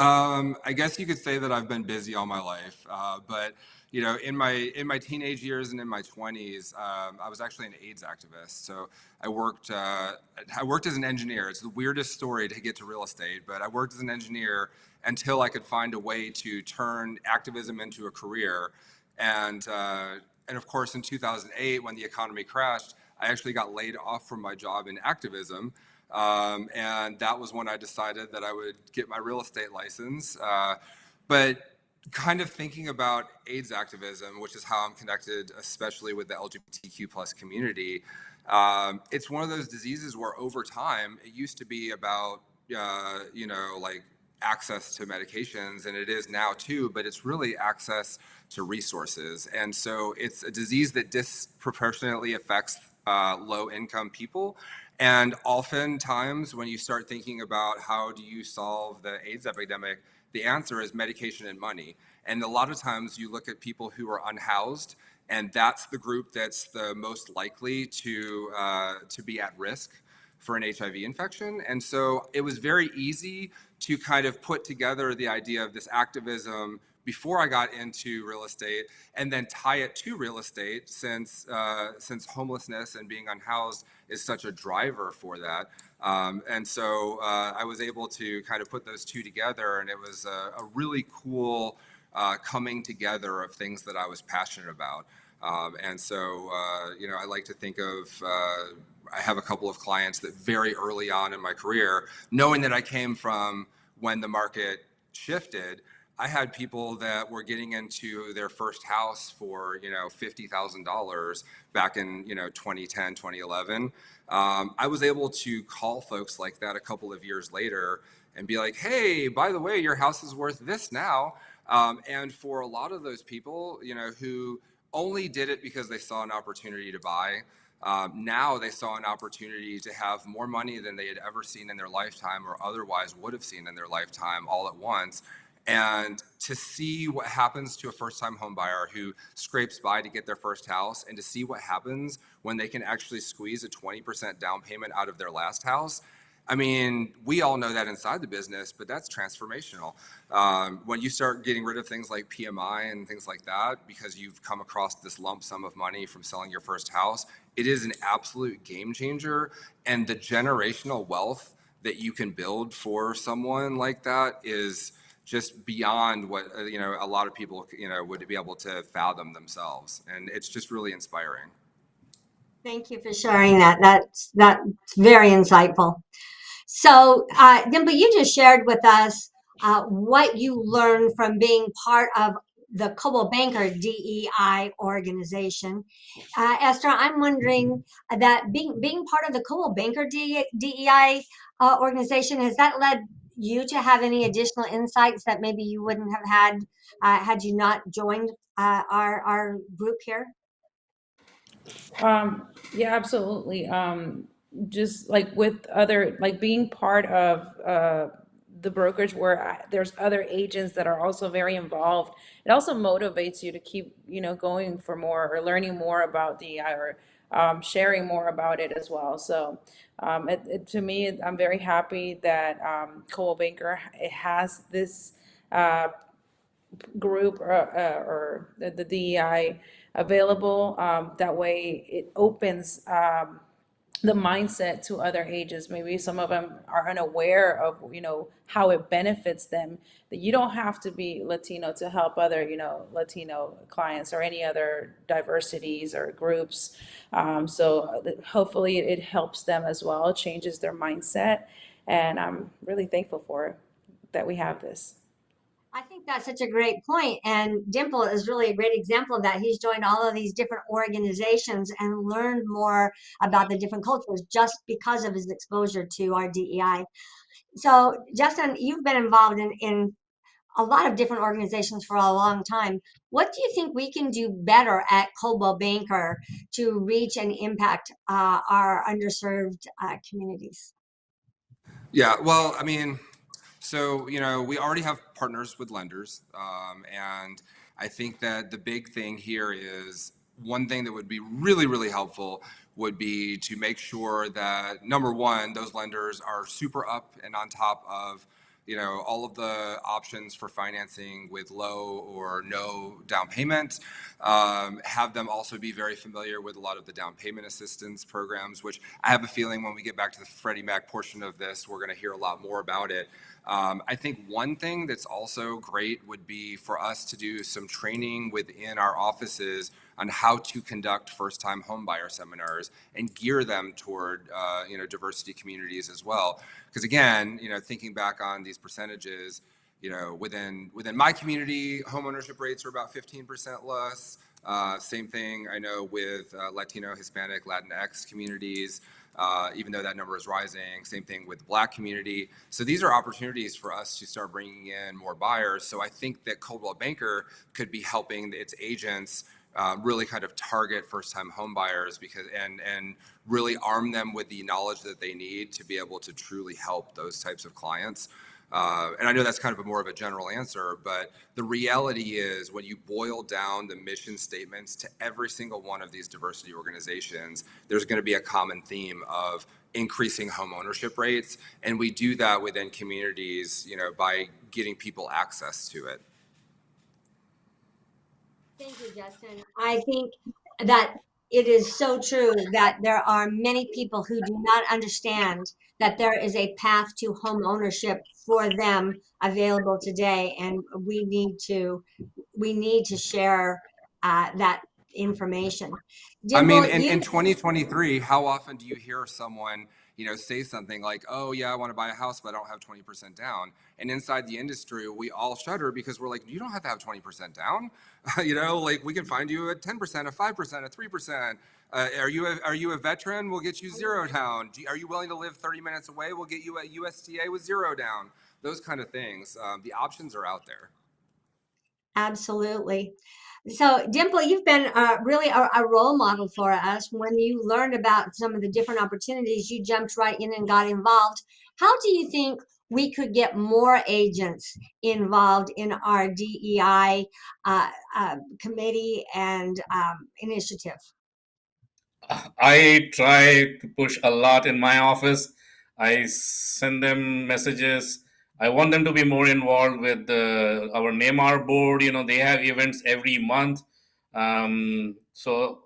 I guess you could say that I've been busy all my life, but in my teenage years and in my 20s, I was actually an AIDS activist. So I worked as an engineer. It's the weirdest story to get to real estate, but I worked as an engineer until I could find a way to turn activism into a career. And of course, in 2008, when the economy crashed, I actually got laid off from my job in activism. And that was when I decided that I would get my real estate license. But kind of thinking about AIDS activism, which is how I'm connected, especially with the LGBTQ plus community, it's one of those diseases where over time, it used to be about, like access to medications, and it is now too, but it's really access to resources. And so it's a disease that disproportionately affects low income people. And oftentimes when you start thinking about how do you solve the AIDS epidemic, the answer is medication and money. And a lot of times you look at people who are unhoused, and that's the group that's the most likely to be at risk for an HIV infection. And so it was very easy to kind of put together the idea of this activism before I got into real estate, and then tie it to real estate, since homelessness and being unhoused is such a driver for that. And so I was able to kind of put those two together, and it was a really cool coming together of things that I was passionate about. And so, I like to think of, I have a couple of clients that very early on in my career, knowing that I came from when the market shifted, I had people that were getting into their first house for, $50,000 back in, 2010, 2011. I was able to call folks like that a couple of years later and be like, hey, by the way, your house is worth this now. And for a lot of those people, who only did it because they saw an opportunity to buy, now they saw an opportunity to have more money than they had ever seen in their lifetime or otherwise would have seen in their lifetime all at once. And to see what happens to a first-time home buyer who scrapes by to get their first house, and to see what happens when they can actually squeeze a 20% down payment out of their last house. I mean, we all know that inside the business, but that's transformational. When you start getting rid of things like PMI and things like that, because you've come across this lump sum of money from selling your first house, it is an absolute game changer. And the generational wealth that you can build for someone like that is just beyond what a lot of people would be able to fathom themselves, and it's just really inspiring. Thank you for sharing that. That's very insightful. So, Dimple, you just shared with us what you learned from being part of the Coldwell Banker DEI organization. Esther, I'm wondering that being part of the Coldwell Banker DEI organization, has that led you to have any additional insights that maybe you wouldn't have had had you not joined our group here? Yeah, absolutely. Just like with other, like being part of the brokerage where there's other agents that are also very involved. It also motivates you to keep, going for more or learning more about DEI or sharing more about it as well. So to me, I'm very happy that Coldwell Banker it has this group or the DEI available. That way it opens the mindset to other agents. Maybe some of them are unaware of, how it benefits them, that you don't have to be Latino to help other, Latino clients or any other diversities or groups. So hopefully it helps them as well, changes their mindset. And I'm really thankful for it, that we have this. I think that's such a great point. And Dimple is really a great example of that. He's joined all of these different organizations and learned more about the different cultures just because of his exposure to our DEI. So, Justin, you've been involved in a lot of different organizations for a long time. What do you think we can do better at Coldwell Banker to reach and impact our underserved communities? Yeah, well, I mean, so, we already have partners with lenders. And I think that the big thing here is one thing that would be really, really helpful would be to make sure that, number one, those lenders are super up and on top of all of the options for financing with low or no down payment. Have them also be very familiar with a lot of the down payment assistance programs, which I have a feeling when we get back to the Freddie Mac portion of this, we're going to hear a lot more about it. I think one thing that's also great would be for us to do some training within our offices on how to conduct first-time homebuyer seminars and gear them toward, diversity communities as well. Because again, thinking back on these percentages, within my community, homeownership rates are about 15% less. Same thing I know with Latino, Hispanic, Latinx communities. Even though that number is rising. Same thing with the Black community. So these are opportunities for us to start bringing in more buyers. So I think that Coldwell Banker could be helping its agents really kind of target first-time home buyers and really arm them with the knowledge that they need to be able to truly help those types of clients. And I know that's kind of more of a general answer, but the reality is when you boil down the mission statements to every single one of these diversity organizations, there's going to be a common theme of increasing home ownership rates. And we do that within communities, by getting people access to it. Thank you, Justin. I think that it is so true that there are many people who do not understand that there is a path to home ownership for them available today, and we need to share that information. I mean, Dimple, in you 2023, how often do you hear someone, say something like, "Oh yeah, I want to buy a house, but I don't have 20% down." And inside the industry, we all shudder because we're like, "You don't have to have 20% down. Like we can find you a 10%, a 5%, a 3%. Are you a veteran? We'll get you zero down. Are you willing to live 30 minutes away? We'll get you a USDA with zero down." Those kind of things. The options are out there. absolutely. So, Dimple, you've been really a role model for us. When you learned about some of the different opportunities, you jumped right in and got involved. How do you think we could get more agents involved in our DEI committee and initiative? I try to push a lot in my office. I send them messages. I want them to be more involved with our Neymar board. They have events every month. So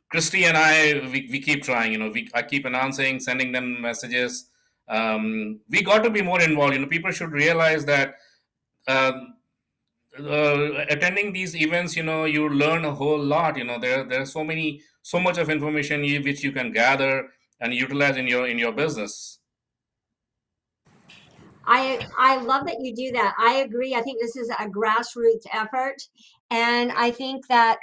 Christy and we keep trying. I keep announcing, sending them messages. We got to be more involved. People should realize that um, attending these events, you learn a whole lot. There's so much of information which you can gather and utilize in your business. I love that you do that. I agree. I think this is a grassroots effort, and I think that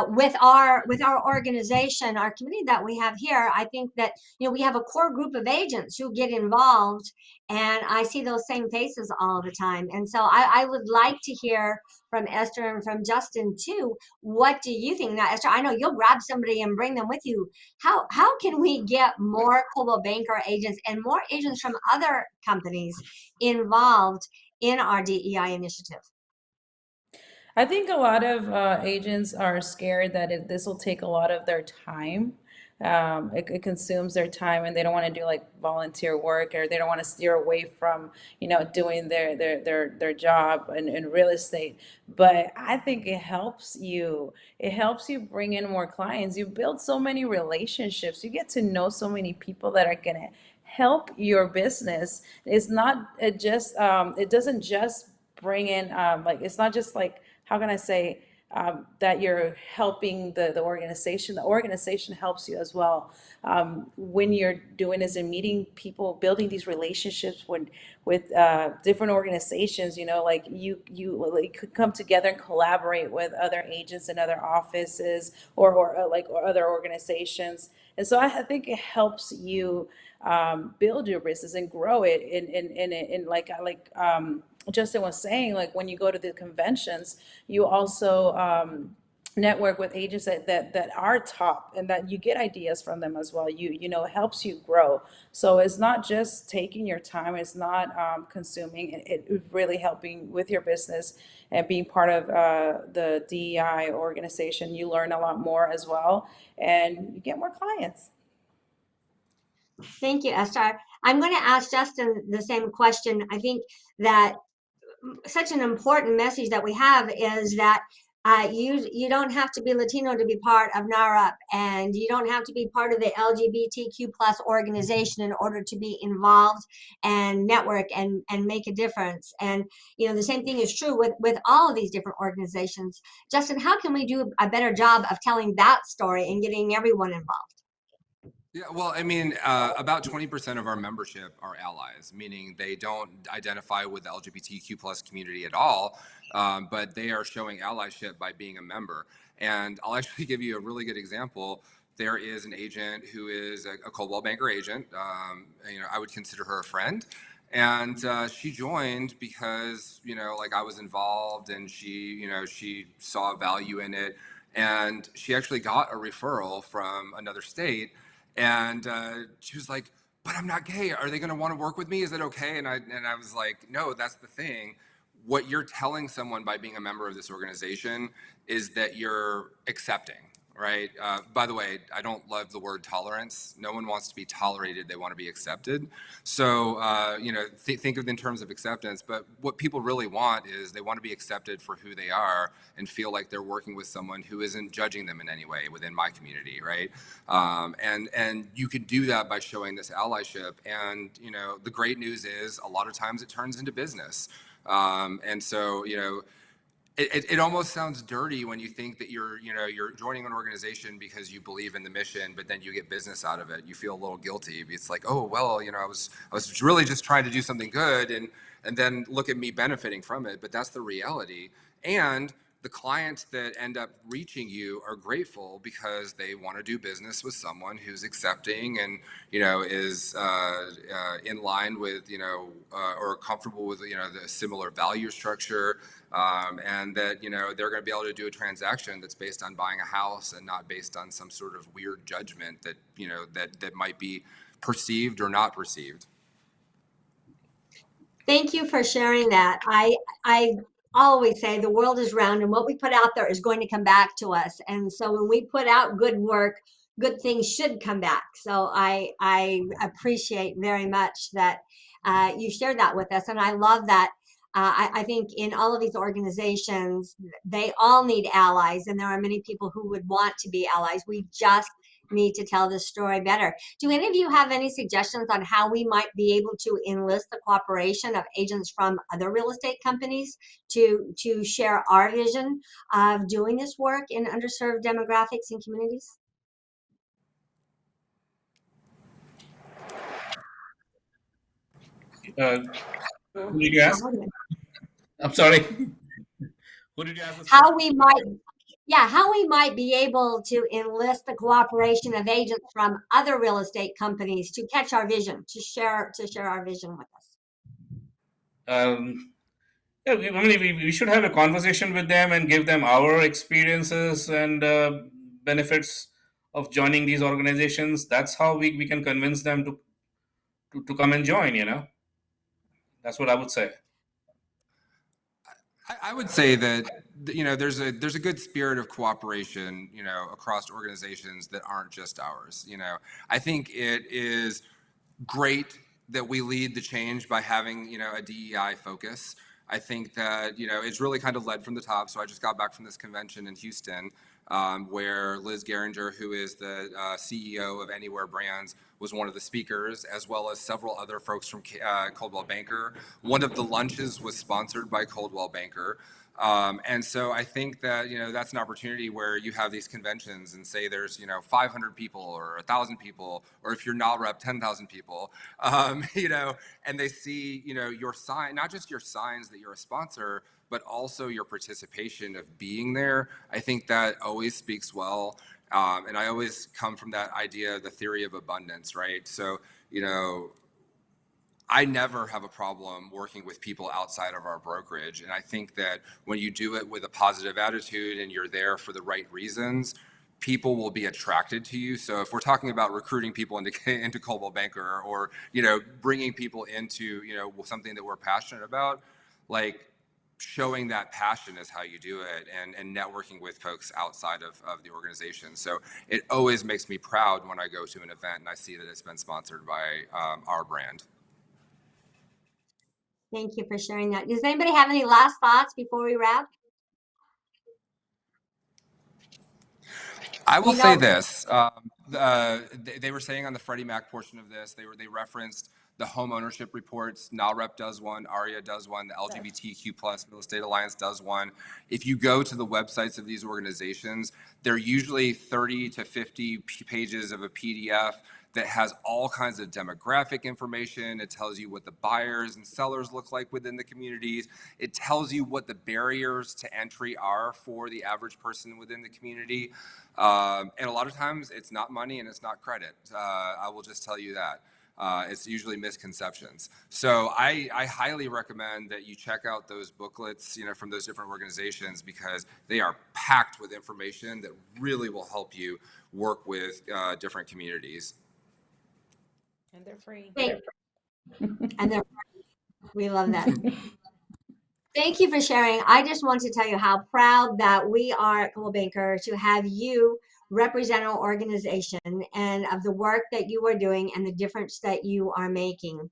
with our organization, our community that we have here, I think that we have a core group of agents who get involved, and I see those same faces all the time. And so I would like to hear from Esther and from Justin too. What do you think? Now, Esther, I know you'll grab somebody and bring them with you. How can we get more Coldwell Banker agents and more agents from other companies involved in our DEI initiative? I think a lot of agents are scared that this will take a lot of their time. It consumes their time, and they don't want to do like volunteer work, or they don't want to steer away from, doing their job in real estate. But I think it helps you. It helps you bring in more clients. You build so many relationships. You get to know so many people that are gonna help your business. It's not it doesn't just bring in like, it's not just like, how can I say, that you're helping the organization. The organization helps you as well. When you're doing this and meeting people, building these relationships with different organizations, like you like could come together and collaborate with other agents and other offices, or other organizations. And so I think it helps you build your business and grow it in Justin was saying, like when you go to the conventions, you also network with agents that are top, and that you get ideas from them as well. It helps you grow. So it's not just taking your time, it's not consuming it really helping with your business. And being part of the DEI organization, you learn a lot more as well, and you get more clients. Thank you, Esther. I'm going to ask Justin the same question. I think that such an important message that we have is that you don't have to be Latino to be part of NARUP, and you don't have to be part of the LGBTQ plus organization in order to be involved and network and make a difference. And the same thing is true with all of these different organizations. Justin, how can we do a better job of telling that story and getting everyone involved? Yeah, well, I mean, about 20% of our membership are allies, meaning they don't identify with the LGBTQ plus community at all, but they are showing allyship by being a member. And I'll actually give you a really good example. There is an agent who is a Coldwell Banker agent. I would consider her a friend. And she joined because, like I was involved, and she saw value in it. And she actually got a referral from another state, and she was like, "But I'm not gay. Are they going to want to work with me? Is it okay?" And I was like, "No, that's the thing. What you're telling someone by being a member of this organization is that you're accepting." Right. By the way, I don't love the word tolerance. No one wants to be tolerated. They want to be accepted. So, think of it in terms of acceptance. But what people really want is they want to be accepted for who they are and feel like they're working with someone who isn't judging them in any way within my community. Right. And you can do that by showing this allyship. And, the great news is a lot of times it turns into business. And so, it almost sounds dirty when you think that you're joining an organization because you believe in the mission, but then you get business out of it. You feel a little guilty. It's like, oh well, I was really just trying to do something good, and then look at me benefiting from it. But that's the reality. And the clients that end up reaching you are grateful because they want to do business with someone who's accepting and is in line with or comfortable with the similar value structure, and that they're going to be able to do a transaction that's based on buying a house and not based on some sort of weird judgment that that might be perceived or not perceived. Thank you for sharing that. I always say the world is round, and what we put out there is going to come back to us. And so when we put out good work, good things should come back. So I appreciate very much that you shared that with us, and I love that. I think in all of these organizations, they all need allies, and there are many people who would want to be allies. We just need to tell this story better. Do any of you have any suggestions on how we might be able to enlist the cooperation of agents from other real estate companies to share our vision of doing this work in underserved demographics and communities? Who did you ask? I'm sorry. Who did you ask this question? How we might, yeah, how we might be able to enlist the cooperation of agents from other real estate companies to catch our vision, to share our vision with us. Yeah, we should have a conversation with them and give them our experiences and benefits of joining these organizations. That's how we can convince them to come and join. That's what I would say. I would say that there's a good spirit of cooperation across organizations that aren't just ours. I think it is great that we lead the change by having a DEI focus. I think that it's really kind of led from the top. So I just got back from this convention in Houston, where Liz Geringer, who is the CEO of Anywhere Brands, was one of the speakers, as well as several other folks from Coldwell Banker. One of the lunches was sponsored by Coldwell Banker. And so I think that that's an opportunity where you have these conventions and say there's 500 people or 1,000 people, or if you're NALREP 10,000 people, and they see your sign, not just your signs that you're a sponsor, but also your participation of being there. I think that always speaks well. And I always come from that idea, the theory of abundance, right? So, I never have a problem working with people outside of our brokerage. And I think that when you do it with a positive attitude and you're there for the right reasons, people will be attracted to you. So if we're talking about recruiting people into Coldwell Banker, or bringing people into something that we're passionate about, like, showing that passion is how you do it, and networking with folks outside of the organization. So it always makes me proud when I go to an event and I see that it's been sponsored by our brand. Thank you for sharing that. Does anybody have any last thoughts before we wrap? I will You say know, this. They were saying on the Freddie Mac portion of this, they referenced the home ownership reports. NALREP does one, ARIA does one, the LGBTQ plus Real Estate Alliance does one. If you go to the websites of these organizations, they're usually 30 to 50 pages of a PDF that has all kinds of demographic information. It tells you what the buyers and sellers look like within the communities. It tells you what the barriers to entry are for the average person within the community. And a lot of times it's not money and it's not credit. I will just tell you that. It's usually misconceptions. So I highly recommend that you check out those booklets, from those different organizations, because they are packed with information that really will help you work with different communities. And they're free. and they're, we love that. Thank you for sharing. I just want to tell you how proud that we are at Coldwell Banker to have you represent our organization and of the work that you are doing and the difference that you are making.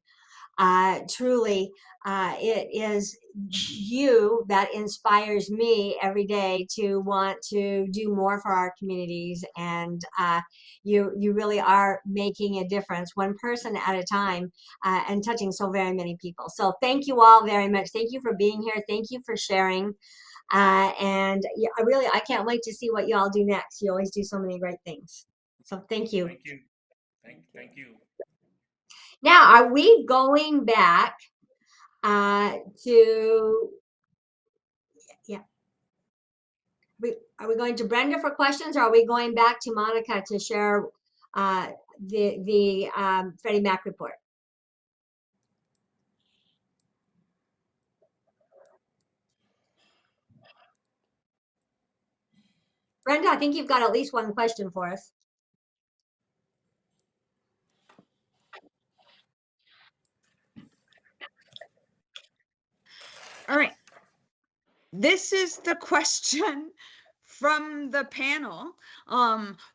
Truly, it is you that inspires me every day to want to do more for our communities, and you really are making a difference, one person at a time, and touching so very many people. So thank you all very much. Thank you for being here. Thank you for sharing. And yeah, I can't wait to see what y'all do next. You always do so many great things. So thank you. Thank you. Thank you. Now, are we going back to, yeah, are we going to Brenda for questions, or are we going back to Monica to share the Freddie Mac report? Brenda, I think you've got at least one question for us. All right. This is the question from the panel.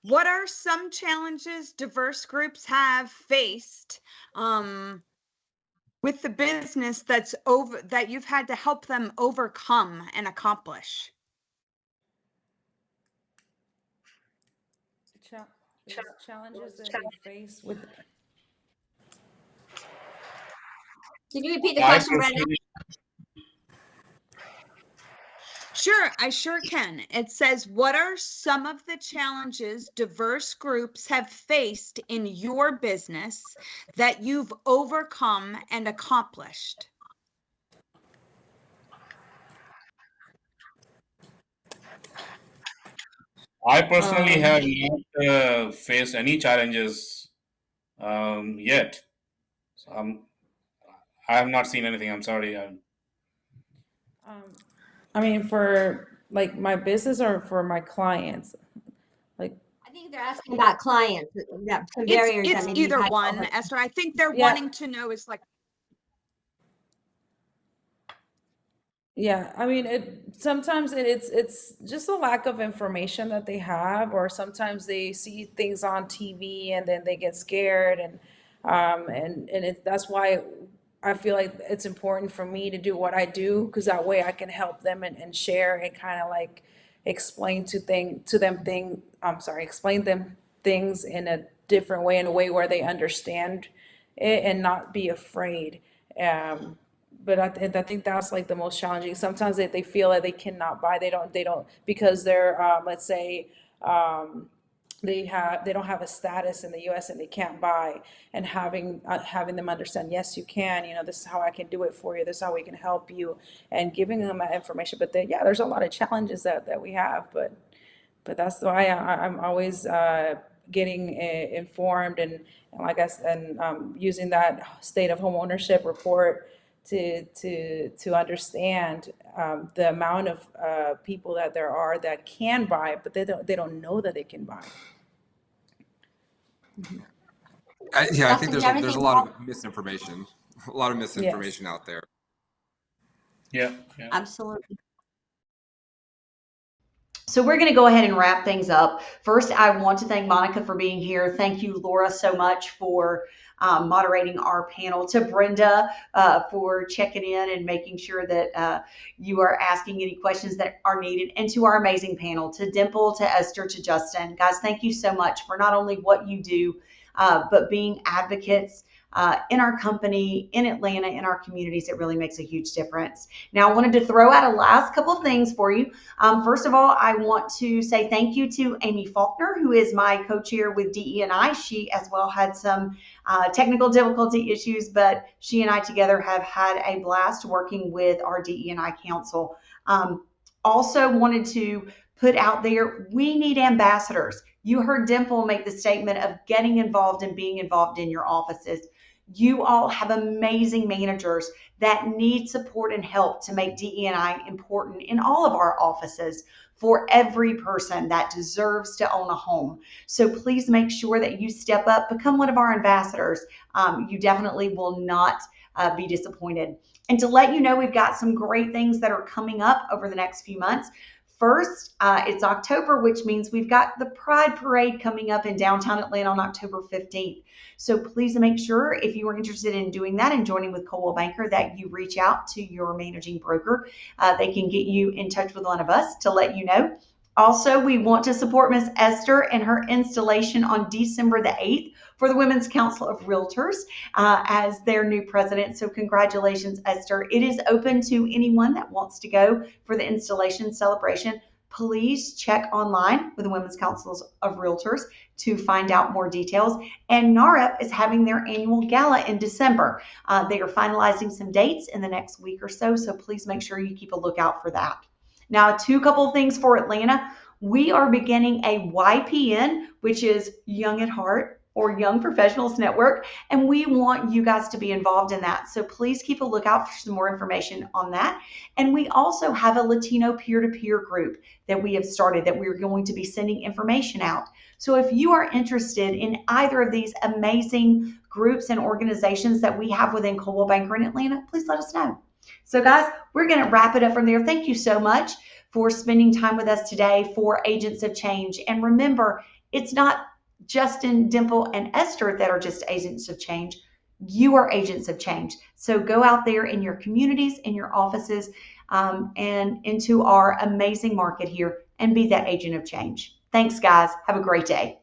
What are some challenges diverse groups have faced with the business that you've had to help them overcome and accomplish? Challenges that we face with. Can you repeat the I question, Brenda? personally, Sure, I sure can. It says, what are some of the challenges diverse groups have faced in your business that you've overcome and accomplished? I personally have not faced any challenges yet. So I have not seen anything. I'm sorry. I mean, for like my business or for my clients, like. I think they're asking about clients, that some barriers that It's maybe you've either had to one, overcome. Esther. I think they're Yeah. wanting to know is like, Yeah, I mean, sometimes it's just a lack of information that they have, or sometimes they see things on TV and then they get scared, and that's why I feel like it's important for me to do what I do, because that way I can help them and share and kind of like explain them things in a different way, in a way where they understand it and not be afraid. But I think that's like the most challenging. Sometimes they feel like they cannot buy. They don't because they're let's say they don't have a status in the U.S. and they can't buy, and having them understand, yes, you can. This is how I can do it for you. This is how we can help you, and giving them that information. But yeah, there's a lot of challenges that we have, but that's why I'm always getting informed, and like I said, and using that state of home ownership report to understand the amount of people that there are that can buy, but they don't know that they can buy. Yeah, I Justin, think did there's a everything lot well? of misinformation, a lot of Yes. misinformation out there. Yeah, yeah. Absolutely. So we're going to go ahead and wrap things up. First, I want to thank Monica for being here. Thank you, Laura, so much for moderating our panel. To Brenda for checking in and making sure that you are asking any questions that are needed. And to our amazing panel, to Dimple, to Esther, to Justin. Guys, thank you so much for not only what you do, but being advocates in our company, in Atlanta, in our communities. It really makes a huge difference. Now, I wanted to throw out a last couple of things for you. First of all, I want to say thank you to Amy Faulkner, who is my co-chair with DE&I. She as well had some technical difficulty issues, but she and I together have had a blast working with our DE&I council. Also wanted to put out there, we need ambassadors. You heard Dimple make the statement of getting involved and being involved in your offices. You all have amazing managers that need support and help to make DE&I important in all of our offices for every person that deserves to own a home. So please make sure that you step up, become one of our ambassadors. You definitely will not be disappointed. And to let you know, we've got some great things that are coming up over the next few months. First, it's October, which means we've got the Pride Parade coming up in downtown Atlanta on October 15th. So please make sure if you are interested in doing that and joining with Coldwell Banker that you reach out to your managing broker. They can get you in touch with one of us to let you know. Also, we want to support Miss Esther and her installation on December the 8th for the Women's Council of Realtors as their new president. So congratulations, Esther. It is open to anyone that wants to go for the installation celebration. Please check online with the Women's Councils of Realtors to find out more details. And NAREP is having their annual gala in December. They are finalizing some dates in the next week or so, so please make sure you keep a lookout for that. Now, couple things for Atlanta. We are beginning a YPN, which is Young at Heart or Young Professionals Network, and we want you guys to be involved in that. So please keep a lookout for some more information on that. And we also have a Latino peer-to-peer group that we have started that we're going to be sending information out. So if you are interested in either of these amazing groups and organizations that we have within Coldwell Banker in Atlanta, please let us know. So guys, we're going to wrap it up from there. Thank you so much for spending time with us today for Agents of Change. And remember, it's not Justin, Dimple, and Esther that are just agents of change. You are agents of change. So go out there in your communities, in your offices, and into our amazing market here and be that agent of change. Thanks, guys. Have a great day.